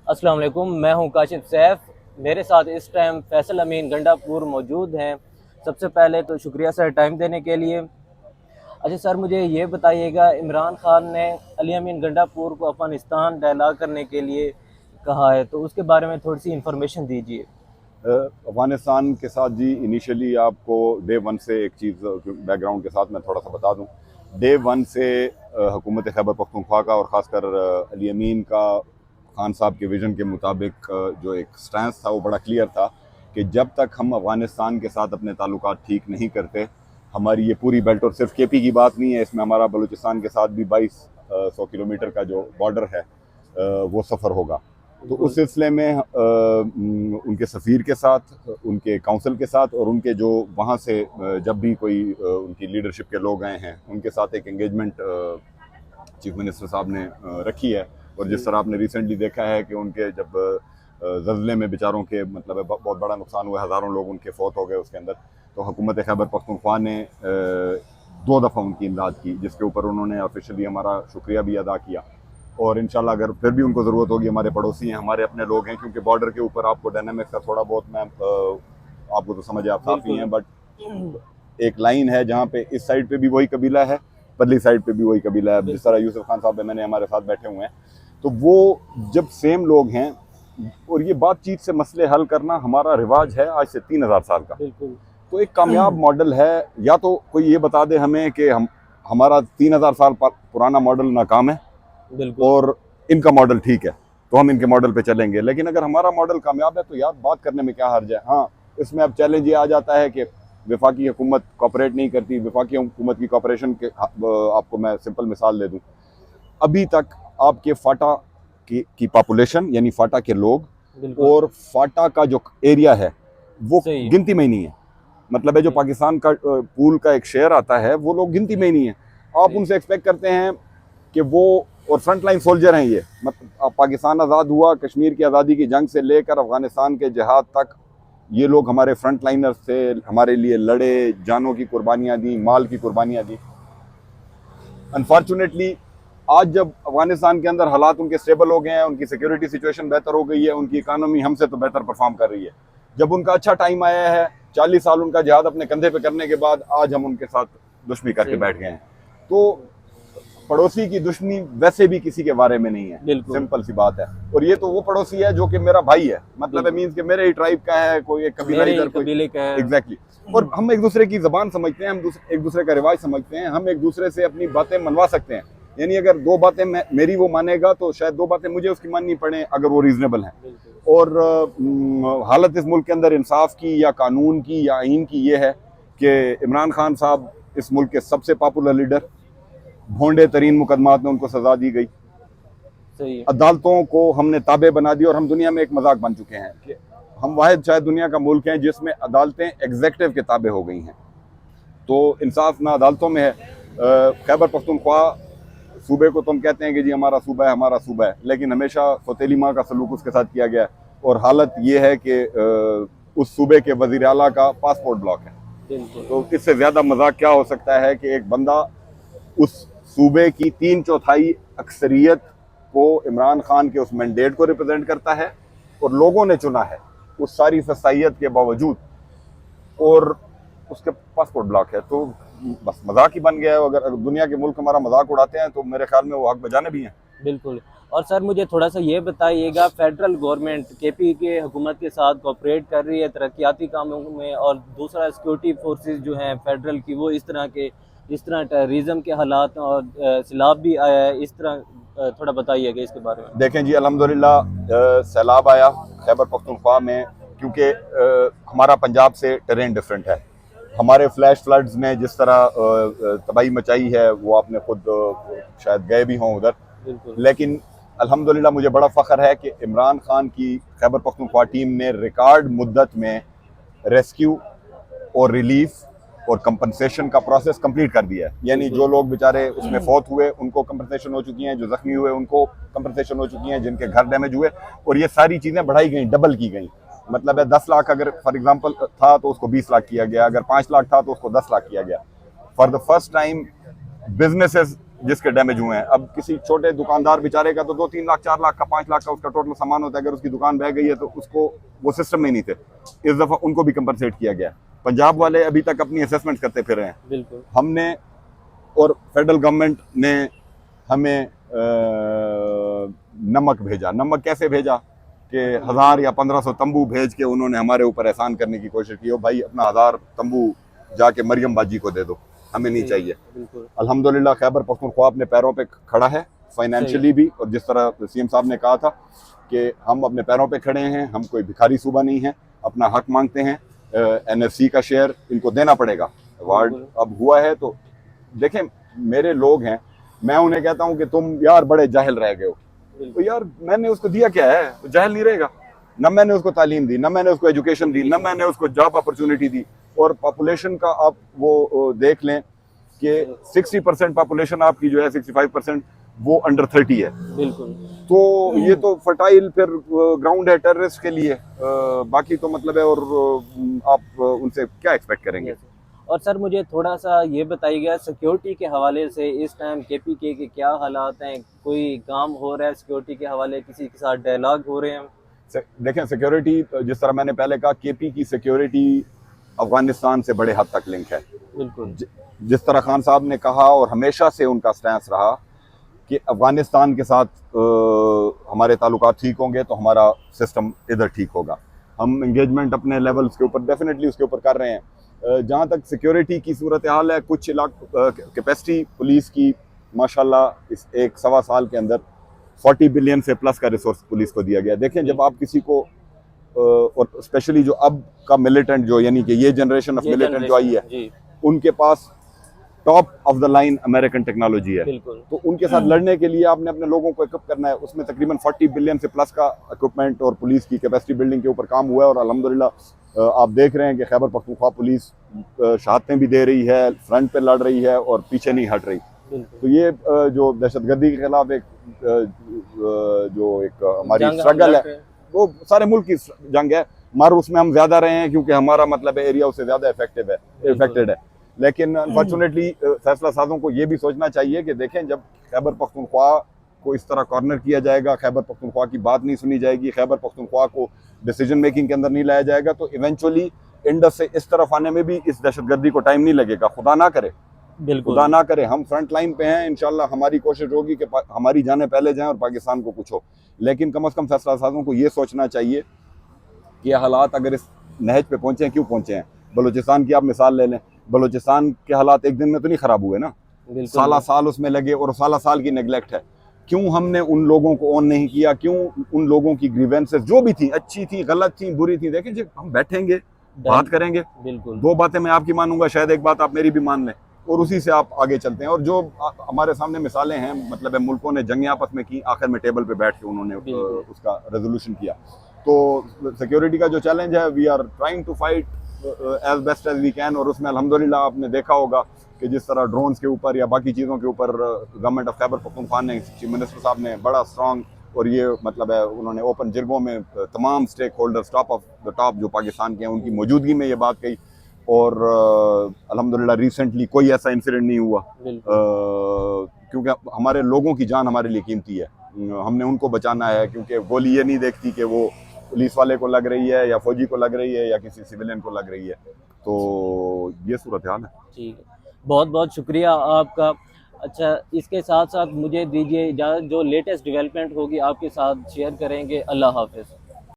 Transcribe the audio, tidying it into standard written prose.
अस्सलाम वालेकुम, मैं हूं काशिफ सैफ। मेरे साथ इस टाइम फैसल अमीन गंडापुर मौजूद हैं। सबसे पहले तो शुक्रिया सर टाइम देने के लिए। अच्छा सर, मुझे ये बताइएगा, इमरान खान ने अली अमीन गंडापुर को अफगानिस्तान डायलॉग करने के लिए कहा है, तो उसके बारे में थोड़ी सी इंफॉर्मेशन दीजिए। अफगानिस्तान के साथ जी इनिशियली आपको डे वन से एक चीज़ बैकग्राउंड के साथ मैं थोड़ा सा बता दूं। डे वन से हुकूमत खैबर पख्तूनख्वा का और ख़ासकर अली अमीन का खान साहब के विज़न के मुताबिक जो एक स्टैंस था वो बड़ा क्लियर था कि जब तक हम अफ़गानिस्तान के साथ अपने ताल्लुकात ठीक नहीं करते, हमारी ये पूरी बेल्ट, और सिर्फ केपी की बात नहीं है, इसमें हमारा बलूचिस्तान के साथ भी 2200 किलोमीटर का जो बॉर्डर है वो सफ़र होगा। तो उस सिलसिले में उनके सफ़ीर के साथ, उनके काउंसिल के साथ और उनके जो वहाँ से जब भी कोई उनकी लीडरशिप के लोग आए हैं उनके साथ एक एंगेजमेंट चीफ मिनिस्टर साहब ने रखी है। और जिस तरह आपने रिसेंटली देखा है कि उनके जब ज़ल्ज़ले में बेचारों के मतलब बहुत बड़ा नुकसान हुआ, हज़ारों लोग उनके फौत हो गए उसके अंदर, तो हुकूमत खैबर पख्तूनख्वा ने 2 दफ़ा उनकी इमदाद की, जिसके ऊपर उन्होंने ऑफिशियली हमारा शुक्रिया भी अदा किया। और इंशाल्लाह अगर फिर भी उनको ज़रूरत होगी, हमारे पड़ोसी हैं, हमारे अपने लोग हैं, क्योंकि बॉर्डर के ऊपर आपको डायनामिक्स का थोड़ा बहुत मैं आपको तो समझ आप काफ़ी हैं, बट एक लाइन है जहाँ पे इस साइड पे भी वही कबीला है, बदली साइड पे भी वही कबीला है। जिस तरह यूसुफ खान साहब मैंने हमारे साथ बैठे हुए हैं, तो वो जब सेम लोग हैं, और ये बातचीत से मसले हल करना हमारा रिवाज है आज से 3000 साल का। तो एक कामयाब मॉडल है। या तो कोई ये बता दे हमें कि हमारा 3000 साल पुराना मॉडल नाकाम है और इनका मॉडल ठीक है, तो हम इनके मॉडल पे चलेंगे। लेकिन अगर हमारा मॉडल कामयाब है तो यार बात करने में क्या हर्ज है। हाँ, इसमें अब चैलेंज ये आ जाता है कि वफाकी हुकूमत कॉपरेट नहीं करती। वफाकी हुकूमत की कॉपरेशन के आपको मैं सिंपल मिसाल दे दूँ। अभी तक आपके फाटा की पॉपुलेशन यानी फाटा के लोग और फाटा का जो एरिया है वो गिनती में ही नहीं है। मतलब है जो पाकिस्तान का पूल का एक शेयर आता है वो लोग गिनती में ही नहीं है। आप उनसे एक्सपेक्ट करते हैं कि वो, और फ्रंट लाइन सोल्जर हैं ये, मतलब पाकिस्तान आज़ाद हुआ, कश्मीर की आज़ादी की जंग से लेकर अफगानिस्तान के जिहाद तक ये लोग हमारे फ्रंट लाइनर्स थे, हमारे लिए लड़े, जानों की कुर्बानियाँ दी, माल की कुर्बानियाँ दी। अनफॉर्चुनेटली आज जब अफगानिस्तान के अंदर हालात उनके स्टेबल हो गए हैं, उनकी सिक्योरिटी सिचुएशन बेहतर हो गई है, उनकी इकानमी हमसे तो बेहतर परफॉर्म कर रही है, जब उनका अच्छा टाइम आया है, 40 साल उनका जिहाद अपने कंधे पे करने के बाद आज हम उनके साथ दुश्मनी करके बैठ गए हैं। तो पड़ोसी की दुश्मनी वैसे भी किसी के बारे में नहीं है, सिंपल सी बात है। और ये तो वो पड़ोसी है जो कि मेरा भाई है, मतलब मींस कि मेरे ही ट्राइब का है, कोई एक कबीला इधर, कोई एग्जैक्टली। और हम एक दूसरे की जबान समझते हैं, हम एक दूसरे का रिवाज समझते हैं, हम एक दूसरे से अपनी बातें मनवा सकते हैं। यानी अगर 2 बातें मेरी वो मानेगा तो शायद 2 बातें मुझे उसकी माननी पड़े, अगर वो रीजनेबल हैं। और हालत इस मुल्क के अंदर इंसाफ की या कानून की या आइन की ये है कि इमरान खान साहब इस मुल्क के सबसे पॉपुलर लीडर, भोंडे तरीन मुकदमात में उनको सजा दी गई, अदालतों को हमने ताबे बना दी, और हम दुनिया में एक मजाक बन चुके हैं कि हम वाहिद शायद दुनिया का मुल्क हैं जिसमें अदालतें एग्जेक्टिव के ताबे हो गई हैं। तो इंसाफ ना अदालतों में है। खैबर पख्तूनख्वा सूबे को तुम कहते हैं कि जी हमारा सूबा है, हमारा सूबा है, लेकिन हमेशा सौतेली माँ का सलूक उसके साथ किया गया है। और हालत ये है कि उस सूबे के वजीर आला का पासपोर्ट ब्लॉक है। तो इससे ज़्यादा मजाक क्या हो सकता है कि एक बंदा उस सूबे की 3/4 अक्सरियत को, इमरान खान के उस मैंडेट को रिप्रेजेंट करता है, और लोगों ने चुना है उस सारी सस्ताइत के बावजूद, और उसके पासपोर्ट ब्लॉक है। तो बस मजाक ही बन गया है। अगर दुनिया के मुल्क हमारा मजाक उड़ाते हैं तो मेरे ख्याल में वो हक बजाने भी हैं। बिल्कुल। और सर मुझे थोड़ा सा ये बताइएगा, फेडरल गवर्नमेंट केपी के हुकूमत के साथ कोऑपरेट कर रही है तरक्याती कामों में, और दूसरा सिक्योरिटी फोर्सेस जो हैं फेडरल की, वो इस तरह टेररिज्म के हालात और सैलाब भी आया है, इस तरह थोड़ा बताइएगा इसके बारे में। देखें जी, अल्हम्दुलिल्लाह सैलाब आया खैबर पख्तूनख्वा में, क्योंकि हमारा पंजाब से टेरेन डिफरेंट है। हमारे फ्लैश फ्लड्स ने जिस तरह तबाही मचाई है वो आपने खुद शायद गए भी हों उधर, लेकिन अल्हम्दुलिल्लाह मुझे बड़ा फ़ख्र है कि इमरान खान की खैबर पख्तूनख्वा टीम ने रिकॉर्ड मुद्दत में रेस्क्यू और रिलीफ और कंपनसेशन का प्रोसेस कंप्लीट कर दिया है। यानी जो लोग बेचारे उसमें फौत हुए उनको कंपनसेशन हो चुकी हैं, जो जख्मी हुए उनको कंपनसेशन हो चुकी हैं, जिनके घर डैमेज हुए, और ये सारी चीज़ें बढ़ाई गई, डबल की गई। मतलब है 10 लाख अगर फॉर एग्जांपल था तो उसको 20 लाख किया गया, अगर 5 लाख था तो उसको 10 लाख किया गया। For the first time businesses जिसके डैमेज हुए हैं। अब किसी छोटे दुकानदार बेचारे का तो 2-3 लाख 4 लाख का 5 लाख का उसका टोटल सामान होता है, अगर उसकी दुकान बह गई है तो उसको वो सिस्टम में ही नहीं थे, इस दफ़ा उनको भी कंपनसेट किया गया। पंजाब वाले अभी तक अपनी असेसमेंट करते फिर रहे हैं। बिल्कुल। हमने और फेडरल गवर्नमेंट ने हमें नमक भेजा। नमक कैसे भेजा कि 1000 या 1500 तंबू भेज के उन्होंने हमारे ऊपर एहसान करने की कोशिश की, हो भाई अपना 1000 तंबू जाके मरियम बाजी को दे दो, हमें नहीं चाहिए। अल्हम्दुलिल्लाह खैबर पख्तूनख्वा अपने पैरों पे खड़ा है फाइनेंशियली भी, और जिस तरह सीएम साहब ने कहा था कि हम अपने पैरों पे खड़े हैं, हम कोई भिखारी सूबा नहीं है, अपना हक मांगते हैं। एनएफसी का शेयर इनको देना पड़ेगा। वार्ड अब हुआ है तो देखें, मेरे लोग हैं, मैं उन्हें कहता हूं कि तुम यार बड़े जाहिल रह गए हो, तो यार मैंने उसको दिया क्या है, तो जाहिल नहीं रहेगा। न मैंने उसको तालीम दी, न मैंने उसको एजुकेशन दी, न मैंने उसको जॉब अपॉर्चुनिटी दी। और पॉपुलेशन का आप वो देख लें कि 60% पॉपुलेशन आपकी जो है 65% वो अंडर 30 है। बिल्कुल। तो ये तो फर्टाइल फिर ग्राउंड है टेररिस्ट के लिए, बाकी तो मतलब है। और आप उनसे क्या एक्सपेक्ट करेंगे। और सर मुझे थोड़ा सा ये बताइएगा सिक्योरिटी के हवाले से इस टाइम केपीके के क्या हालात हैं, कोई काम हो रहा है सिक्योरिटी के हवाले, किसी के साथ डायलॉग हो रहे हैं? देखें सिक्योरिटी, जिस तरह मैंने पहले कहा, केपी की सिक्योरिटी अफगानिस्तान से बड़े हद तक लिंक है। बिल्कुल। जिस तरह खान साहब ने कहा और हमेशा से उनका स्टैंस रहा कि अफगानिस्तान के साथ हमारे ताल्लुकात ठीक होंगे तो हमारा सिस्टम इधर ठीक होगा। हम इंगेजमेंट अपने लेवल्स के ऊपर डेफिनेटली उसके ऊपर कर रहे हैं। जहाँ तक सिक्योरिटी की सूरत हाल है, कुछ कैपेसिटी पुलिस की माशाल्लाह इस 1-1.25 साल के अंदर 40 बिलियन से प्लस का रिसोर्स पुलिस को दिया गया। देखें जब आप किसी को और स्पेशली जो अब का मिलिटेंट, जो यानी कि ये जनरेशन ऑफ मिलिटेंट जो आई है, उनके पास top of the line American technology है, तो उनके साथ लड़ने के लिए आपने अपने लोगों को इक्विप करना है। उसमें तकरीबन 40 बिलियन से प्लस का इक्विपमेंट और पुलिस की कैपेसिटी बिल्डिंग के ऊपर काम हुआ है। और अल्हम्दुलिल्लाह आप देख रहे हैं कि खैबर पख्तूनख्वा पुलिस शहादतें भी दे रही है, फ्रंट पे लड़ रही है और पीछे नहीं हट रही। तो ये जो दहशतगर्दी के खिलाफ एक जो एक हमारी स्ट्रगल है, वो सारे मुल्क की जंग है, मगर उसमें हम ज्यादा रहे हैं क्योंकि हमारा मतलब एरिया उससे ज्यादा इफेक्टेड है। लेकिन अनफॉर्चुनेटली फैसला साजों को ये भी सोचना चाहिए कि देखें जब खैबर पख्तूनख्वा को इस तरह कॉर्नर किया जाएगा, खैबर पख्तूनख्वा की बात नहीं सुनी जाएगी, खैबर पख्तूनख्वा को डिसीजन मेकिंग के अंदर नहीं लाया जाएगा, तो इवेंचुअली इंडस से इस तरफ आने में भी इस दहशतगर्दी को टाइम नहीं लगेगा। खुदा ना करे, खुदा ना करे, हम फ्रंट लाइन पे हैं। इंशाल्लाह हमारी कोशिश होगी कि हमारी जानें पहले जाएं और पाकिस्तान को कुछ हो। लेकिन कम अज़ कम फैसला साजों को ये सोचना चाहिए कि हालात अगर इस नहज पे पहुंचे हैं, क्यों पहुंचे हैं। बलूचिस्तान की आप मिसाल ले लें, बलूचिस्तान के हालात एक दिन में तो नहीं ख़राब हुए ना, साला साल उसमें लगे और साला साल की नेगलेक्ट है। क्यों हमने उन लोगों को ऑन नहीं किया, क्यों उन लोगों की ग्रीवेंसेस जो भी थी, अच्छी थी, गलत थी, बुरी थी, देखें जब हम बैठेंगे बात करेंगे, दो बातें मैं आपकी मानूंगा, शायद एक बात आप मेरी भी मान लें, और उसी से आप आगे चलते हैं। और जो हमारे सामने मिसालें हैं, मतलब है मुल्कों ने जंगें आपस में की, आखिर में टेबल पे बैठ के उन्होंने उसका रेजोल्यूशन किया। तो सिक्योरिटी का जो चैलेंज है, we are trying to fight as best as we can. और उसमें अल्हम्दुलिल्लाह आपने देखा होगा कि जिस तरह ड्रोन्स के ऊपर या बाकी चीज़ों के ऊपर गवर्नमेंट ऑफ खैबर पख्तूनख्वा ने, चीफ मिनिस्टर साहब ने बड़ा स्ट्रॉन्ग, और ये मतलब है उन्होंने ओपन जिरगों में तमाम stakeholders top of the top जो पाकिस्तान के हैं उनकी मौजूदगी में ये बात कही। और अल्हम्दुलिल्लाह रिसेंटली कोई ऐसा इंसिडेंट नहीं हुआ, क्योंकि हमारे लोगों की जान हमारे लिए कीमती है, हमने उनको बचाना है। क्योंकि गोली ये नहीं देखती कि वो पुलिस वाले को लग रही है या फौजी को लग रही है या किसी सिविलियन को लग रही है। तो ये सूरत हाल है। ठीक है, बहुत बहुत शुक्रिया आपका। अच्छा, इसके साथ साथ मुझे दीजिए इजाज़त, जो लेटेस्ट डेवलपमेंट होगी आपके साथ शेयर करेंगे। अल्लाह हाफ़िज़।